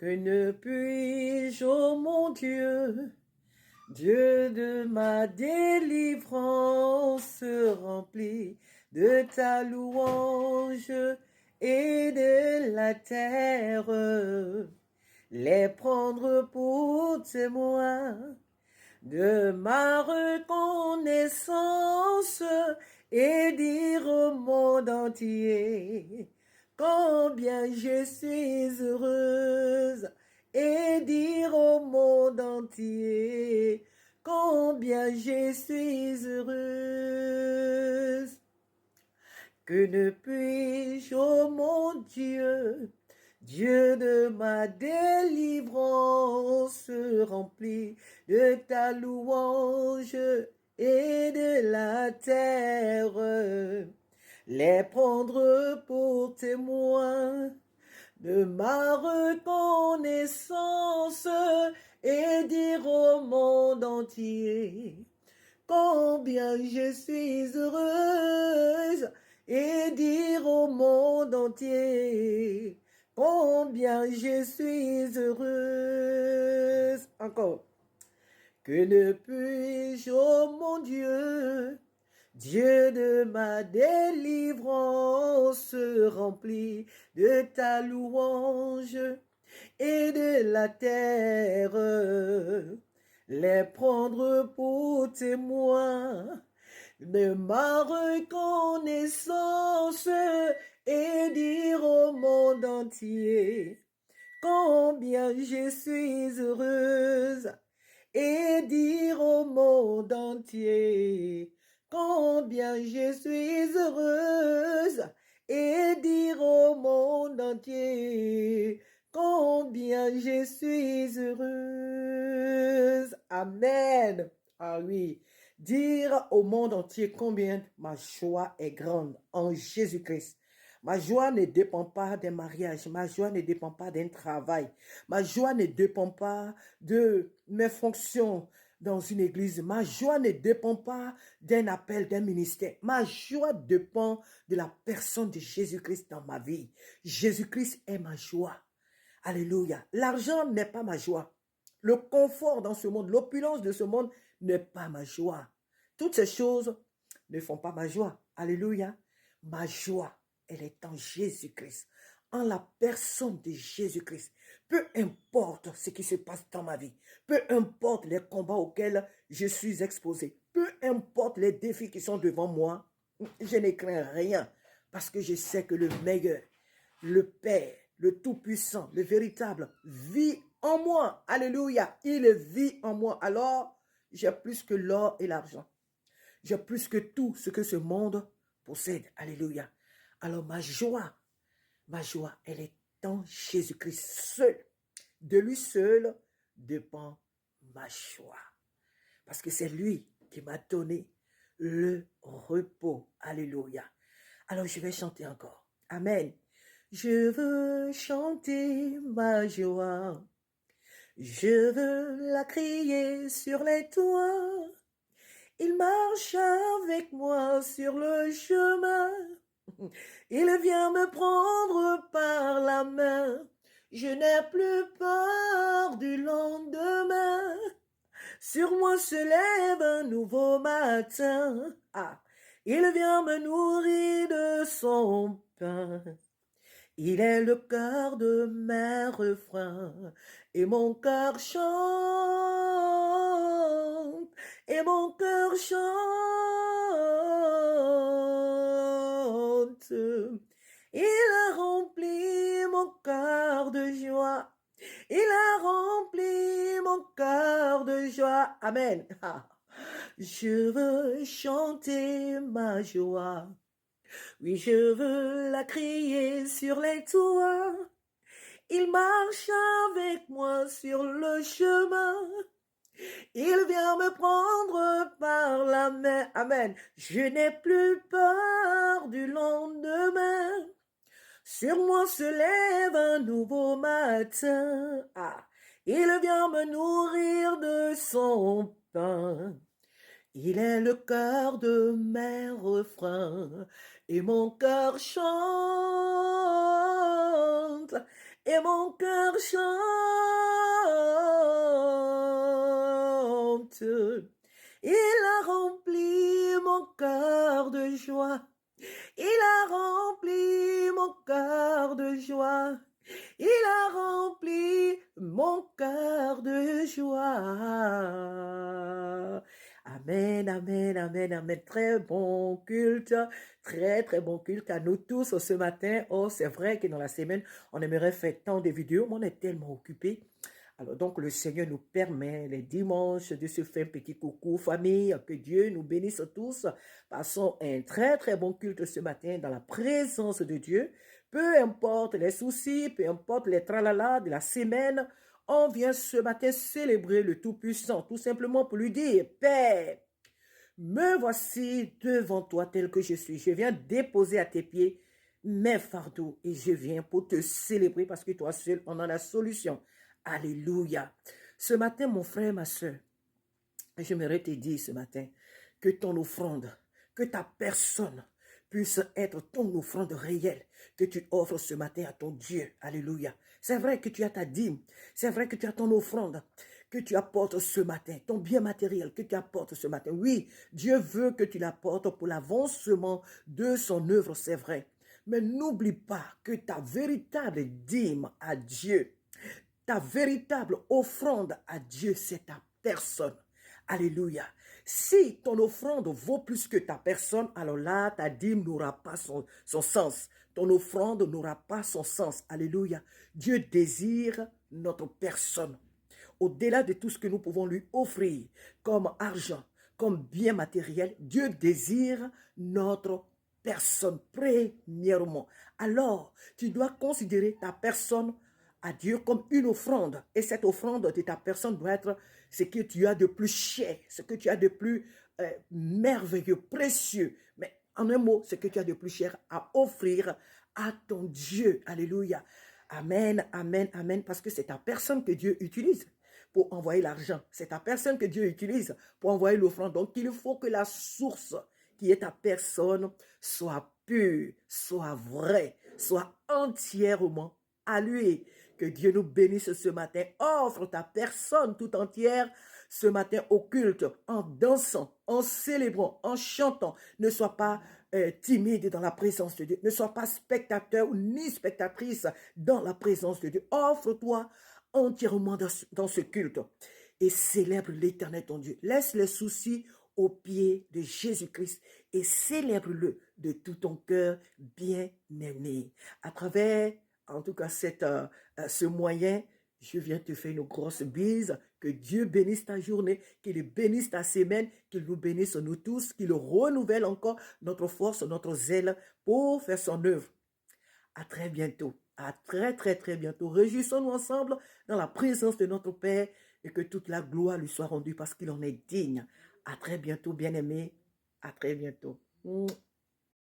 Que ne puis-je, ô mon Dieu, Dieu de ma délivrance, rempli de ta louange et de la terre, les prendre pour témoins de ma reconnaissance et dire au monde entier combien je suis heureuse et dire au monde entier combien je suis heureuse. Que ne puis-je, ô mon Dieu, Dieu de ma délivrance, rempli de ta louange et de la terre, les prendre pour témoins de ma reconnaissance et dire au monde entier combien je suis heureuse et dire au monde entier combien je suis heureuse. Encore. Que ne puis-je, ô mon Dieu, Dieu de ma délivrance, rempli de ta louange et de la terre, les prendre pour témoins de ma reconnaissance et dire au monde entier combien je suis heureuse et dire au monde entier combien je suis heureuse et dire au monde entier combien je suis heureuse. Amen. Ah oui. Dire au monde entier combien ma joie est grande en Jésus-Christ. Ma joie ne dépend pas d'un mariage. Ma joie ne dépend pas d'un travail. Ma joie ne dépend pas de mes fonctions dans une église. Ma joie ne dépend pas d'un appel, d'un ministère. Ma joie dépend de la personne de Jésus-Christ dans ma vie. Jésus-Christ est ma joie. Alléluia. L'argent n'est pas ma joie. Le confort dans ce monde, l'opulence de ce monde n'est pas ma joie. Toutes ces choses ne font pas ma joie. Alléluia. Ma joie, elle est en Jésus-Christ, en la personne de Jésus-Christ. Peu importe ce qui se passe dans ma vie, peu importe les combats auxquels je suis exposé, peu importe les défis qui sont devant moi, je ne crains rien parce que je sais que le meilleur, le Père, le Tout-Puissant, le véritable, vit en moi. Alléluia. Il vit en moi. Alors, j'ai plus que l'or et l'argent. J'ai plus que tout ce que ce monde possède. Alléluia. Alors, ma joie, elle est en Jésus-Christ seul. De lui seul dépend ma joie. Parce que c'est lui qui m'a donné le repos. Alléluia. Alors, je vais chanter encore. Amen. Je veux chanter ma joie, je veux la crier sur les toits. Il marche avec moi sur le chemin, il vient me prendre par la main. Je n'ai plus peur du lendemain, sur moi se lève un nouveau matin. Ah, il vient me nourrir de son pain. Il est le cœur de mes refrains, et mon cœur chante, et mon cœur chante. Il a rempli mon cœur de joie, il a rempli mon cœur de joie. Amen. Je veux chanter ma joie. Oui, je veux la crier sur les toits. Il marche avec moi sur le chemin. Il vient me prendre par la main. Amen. Je n'ai plus peur du lendemain. Sur moi se lève un nouveau matin. Ah, il vient me nourrir de son pain. Il est le cœur de mes refrains, et mon cœur chante, et mon cœur chante. route. Il a rempli mon cœur de joie. Il a rempli mon cœur de joie. Il a rempli mon cœur de joie. Amen, amen, amen, amen. Très bon culte, très bon culte à nous tous ce matin. Oh, c'est vrai que dans la semaine, on aimerait faire tant de vidéos, mais on est tellement occupés. Alors donc, le Seigneur nous permet les dimanches de se faire un petit coucou, famille, que Dieu nous bénisse tous. Passons un très bon culte ce matin dans la présence de Dieu. Peu importe les soucis, peu importe les tralala de la semaine, on vient ce matin célébrer le Tout-Puissant, tout simplement pour lui dire, Père, me voici devant toi tel que je suis. Je viens déposer à tes pieds mes fardeaux et je viens pour te célébrer parce que toi seul, on a la solution. Alléluia. Ce matin, mon frère, ma soeur, j'aimerais te dire ce matin que ton offrande, que ta personne puisse être ton offrande réelle que tu offres ce matin à ton Dieu. Alléluia. C'est vrai que tu as ta dîme, c'est vrai que tu as ton offrande que tu apportes ce matin, ton bien matériel que tu apportes ce matin. Oui, Dieu veut que tu l'apportes pour l'avancement de son œuvre, c'est vrai. Mais n'oublie pas que ta véritable dîme à Dieu, ta véritable offrande à Dieu, c'est ta personne. Alléluia. Si ton offrande vaut plus que ta personne, alors là, ta dîme n'aura pas son sens. Ton offrande n'aura pas son sens. Alléluia. Dieu désire notre personne. Au-delà de tout ce que nous pouvons lui offrir comme argent, comme bien matériel, Dieu désire notre personne premièrement. Alors, tu dois considérer ta personne à Dieu comme une offrande. Et cette offrande de ta personne doit être ce que tu as de plus cher, ce que tu as de plus merveilleux, précieux. Mais en un mot, ce que tu as de plus cher à offrir à ton Dieu. Alléluia. Amen, amen, amen. Parce que c'est ta personne que Dieu utilise pour envoyer l'argent. C'est ta personne que Dieu utilise pour envoyer l'offrande. Donc, il faut que la source qui est ta personne soit pure, soit vraie, soit entièrement à lui. Que Dieu nous bénisse ce matin. Offre ta personne tout entière ce matin au culte, en dansant, en célébrant, en chantant. Ne sois pas timide dans la présence de Dieu. Ne sois pas spectateur ni spectatrice dans la présence de Dieu. Offre-toi entièrement dans ce culte et célèbre l'Éternel ton Dieu. Laisse les soucis aux pieds de Jésus-Christ et célèbre-le de tout ton cœur bien-aimé. À travers, en tout cas, ce moyen, je viens te faire une grosse bise. Que Dieu bénisse ta journée, qu'il bénisse ta semaine, qu'il nous bénisse nous tous, qu'il renouvelle encore notre force, notre zèle pour faire son œuvre. À très bientôt. À très bientôt. Réjouissons-nous ensemble dans la présence de notre Père et que toute la gloire lui soit rendue parce qu'il en est digne. À très bientôt, bien-aimés. À très bientôt.